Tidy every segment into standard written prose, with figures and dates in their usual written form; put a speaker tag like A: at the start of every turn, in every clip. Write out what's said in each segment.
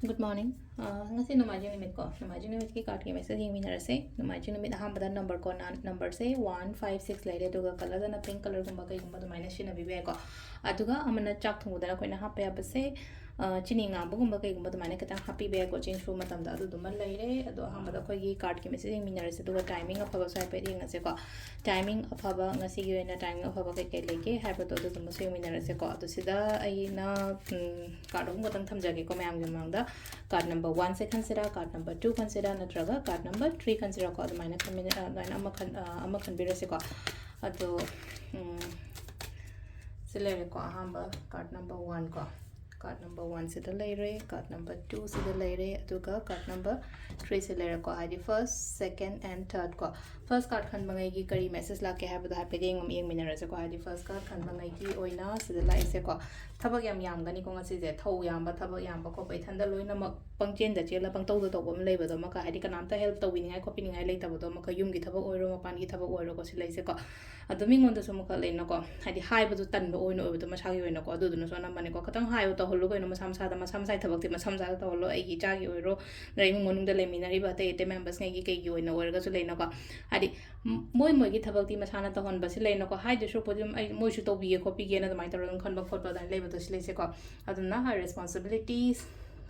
A: Good morning. Ngasi namajing limit ko. Namajing limit ki card ki message yung winner se. Namajing limit aham bada number ko na number se 156 laide duga color na pink color gumba kay gumba minus shina bibe ko. Aduga amana chak thungu dara ko na happy abase chini nga bugumba kay gumba mane katang happy be ko change fu matam da adu duman laire adu aham bada ko gi card ki message yung winner se duga timing afaba sai pe ring ase ko. Timing afaba ngasi gi na timing afaba kay kay leke haba to du musu yung winner se ko. Adu sida ai na card gumba tang thamjage ko mayam gi mangda card number 1 se consider, card number 2 consider, natraga card number 3 consider ko adu minus ama khanbira se ko adu select ko ahamba card number 1 ko card number 1 se dalai card number 2 se dalai aduga card number 3 se lere ko id first second and third ko first card khan bangai gi kari message la ke have da peding yeng minera se ko id first card khan bangai gi oina se dalai se ko thabak yam gani ko ngasi je thau yam ba thabak yam ba ko pai thanda loina mak pangchen da chela pang tau da to bom lei ba do ma ka id kanam ta help to win ngai copy ngai lei ta ba do ma ka yum gi thabak oiro ma pan gi thabak oiro ko si lei se ko adu mingon da so ma ka lei na ko hadi hai ba du tan ba oino oiro ma sagi oino ko adu du no so na mane ko katang hai to holo ko no ma sam sa thabak ti ma sam sa to holo ai gi cha gi oiro rai mu monung da lei minari ba te members ngai gi kai gi oino oiro ga so lei na ko hadi moi gi thabak ti ma sana to hon ba si lei na ko hai de so podium ai moi su to bi ko pi ge na mai to ron khon ba phot ba da lei ba to si lei se ko aduna her responsibilities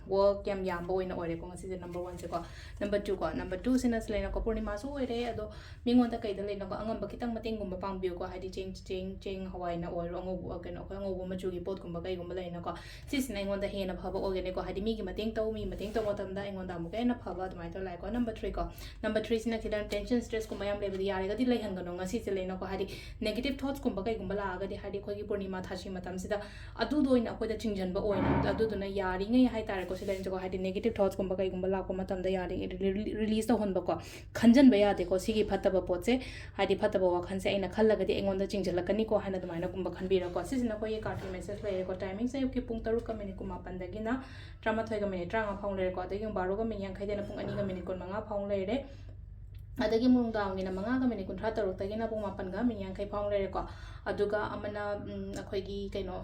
A: work yam boy na ore ko ngasi number 1 se ko number 2 ko number 2 sina slay na ko purnima su ore ado mingon ta kai dale na ko angam ba kitang mating gumba pang bio ko hadi cheng hawai na ore ngo bu again ko ngo bu ma chu gi pot gumba kai gumba lai na ko si sina ngon da he na phaba organ ko hadi mi gi mating taw mi mating taw matam da ngon da mu kai na phaba da mai to lai ko number 3 ko number 3 sina kidan tension stress ko mayam le bi yari ga di lai han ga no ngasi se lai na ko hadi negative thoughts gumba kai gumba la ga di hadi ko gi purnima thashi matam sida adu do ina ko da chingjan ba oina adu do na yari ngai hai tar ko silen ko hadi negative thoughts gumba kai gumba la ko matam da yari release to hon ba ko khanjan ba ya de ko sigi phataba pot se hadi phataba wa khan se aina khalla ga di engon da chingjala kani ko hana damaina gumba khan bi ra ko sisina ko ye card message le ko timing se ki pung taru ka minute kuma pan da gina trama thoi ga minute tranga phang le ko da yung baro ga min yang khai de na pung ani ga minute kon manga phang le re adagi mung daang ni na manga ga minute kun tha taru ta gina pung mapan ga min yang khai phang le ko aduga amana akhoi gi kaino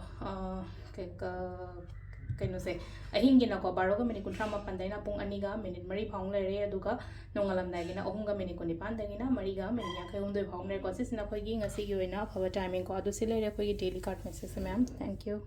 A: kaino se ahingi na ko baro ga minute kun trama pan daina pung ani ga minute mari phang le re aduga nongalam dai gina ohum ga minute kun ni pan dagina mari ga min yang khai hum doi phang le ko sisina khoi gi ngasi gi oina phaba timing ko adu se le re khoi gi daily card message ma'am thank you